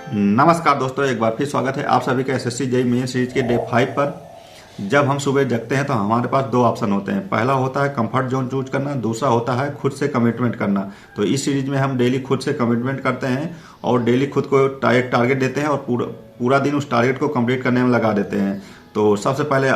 नमस्कार दोस्तों, एक बार फिर स्वागत है आप सभी का एसएससी जेईई मेन सीरीज के डे 5 पर। जब हम सुबह जगते हैं तो हमारे पास दो ऑप्शन होते हैं। पहला होता है कंफर्ट जोन चूज करना, दूसरा होता है खुद से कमिटमेंट करना। तो इस सीरीज में हम डेली खुद से कमिटमेंट करते हैं और डेली खुद को एक टारगेट देते हैं और पूरा दिन उस टारगेट को कंप्लीट करने में लगा देते हैं। तो सबसे पहले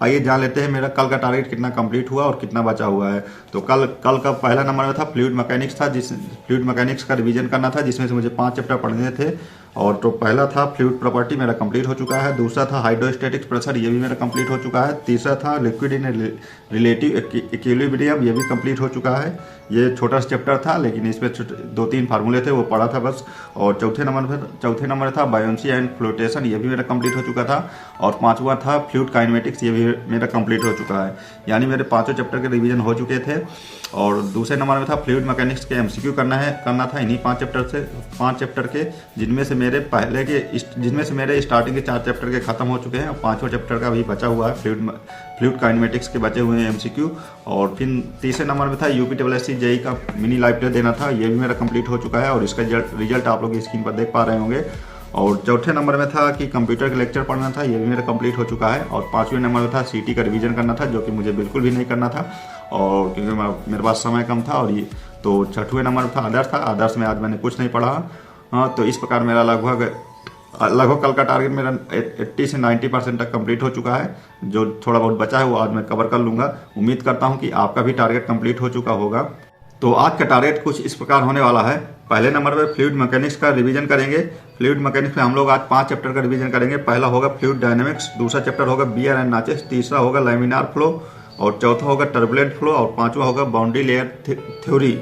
आइए जान लेते हैं मेरा कल का टारगेट कितना कंप्लीट हुआ और कितना बचा हुआ है। तो कल का पहला नंबर में था फ्लूइड मैकेनिक्स था, फ्लूइड मैकेनिक्स का रिवीजन करना था, जिसमें से मुझे 5 चैप्टर पढ़ने थे। और तो पहला था फ्लूइड प्रॉपर्टी, मेरा कंप्लीट हो चुका है। दूसरा था हाइड्रोस्टैटिक्स प्रेशर, ये भी मेरा कंप्लीट हो चुका है। तीसरा था लिक्विड इन रिलेटिव इक्विलिब्रियम, ये भी कंप्लीट हो चुका है। ये छोटा सा चैप्टर था लेकिन इसमें 2-3 फार्मूले थे, वो पढ़ा था बस। और चौथे नंबर था बायोन्सी एंड फ्लोटेशन, ये भी मेरा कंप्लीट हो चुका था। और पांचवा था फ्लूइड काइनेमेटिक्स, ये भी मेरा कंप्लीट हो चुका है। यानी मेरे पांचों चैप्टर के रिवीजन हो चुके थे। और दूसरे नंबर में था फ्लूइड मैकेनिक्स के एमसीक्यू करना था इन्हीं 5 चैप्टर के, जिनमें से मेरे स्टार्टिंग के 4 चैप्टर के खत्म हो चुके हैं और 5वां चैप्टर का भी बचा हुआ है, फ्लूइड काइनेमेटिक्स के बचे हुए हैं एमसीक्यू। और फिर तीसरे नंबर में था यूपीएससी जेईई का मिनी लाइव टेस्ट देना था, ये भी मेरा कंप्लीट हो चुका है और इसका रिजल्ट आप लोग स्क्रीन पर देख पा रहे होंगे। और चौथे नंबर में था कि कंप्यूटर का लेक्चर पढ़ना था, ये भी मेरा कंप्लीट हो चुका है। और 5वें नंबर में था सीटी का रिवीजन करना था, जो कि मुझे बिल्कुल भी नहीं करना था और क्योंकि मेरे पास समय कम था। और ये तो 6वें नंबर में था आदर्श में आज मैंने कुछ नहीं पढ़ा। हाँ, तो इस प्रकार मेरा लगभग कल का टारगेट मेरा 80 से 90% तक कंप्लीट हो चुका है। जो थोड़ा बहुत बचा है वो आज मैं कवर कर लूँगा। उम्मीद करता हूँ कि आपका भी टारगेट कंप्लीट हो चुका होगा। तो आज का टारगेट कुछ इस प्रकार होने वाला है। पहले नंबर पर फ्लूइड मैकेनिक्स का रिवीजन करेंगे। फ्लूइड मैकेनिक्स में हम लोग आज 5 चैप्टर का रिवीजन करेंगे। पहला होगा फ्लूइड डायनेमिक्स, दूसरा चैप्टर होगा बियर एंड नाचेस, तीसरा होगा लैमिनार फ्लो और चौथा होगा टर्बुलेंट फ्लो और 5वां होगा बाउंड्री लेयर थ्योरी।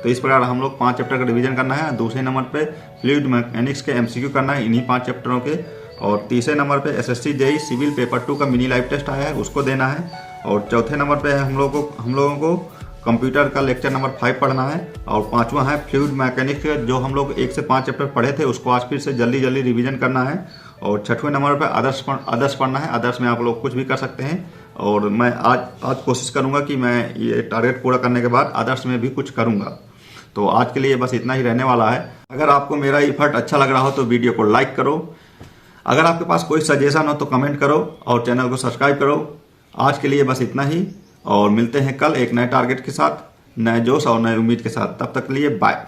तो इस प्रकार हम लोग 5 चैप्टर का रिवीजन करना है। दूसरे नंबर पे फ्लूइड मैकेनिक्स के एमसीक्यू करना है इन्हीं 5 चैप्टरों के। और तीसरे नंबर पे एसएससी जेईई सिविल पेपर 2 का मिनी लाइव टेस्ट आया है, उसको देना है। और चौथे नंबर पे हम लोगों को कंप्यूटर का लेक्चर नंबर 5 पढ़ना है। और 5वां है फ्लूइड मैकेनिक्स, जो हम लोग 1 से 5 चैप्टर पढ़े थे उसको आज फिर से जल्दी रिवीजन करना है। और 6वें नंबर पर आदर्श पढ़ना है। आदर्श में आप लोग कुछ भी कर सकते हैं और मैं आज कोशिश करूंगा कि मैं ये टारगेट पूरा करने के बाद आदर्श में भी कुछ करूंगा। तो आज के लिए बस इतना ही रहने वाला है। अगर आपको मेरा एफर्ट अच्छा लग रहा हो तो वीडियो को लाइक करो। अगर आपके पास कोई सजेशन हो तो कमेंट करो और चैनल को सब्सक्राइब करो। आज के लिए बस इतना ही और मिलते हैं कल एक नए टारगेट के साथ, नए जोश और नए उम्मीद के साथ। तब तक के लिए बाय।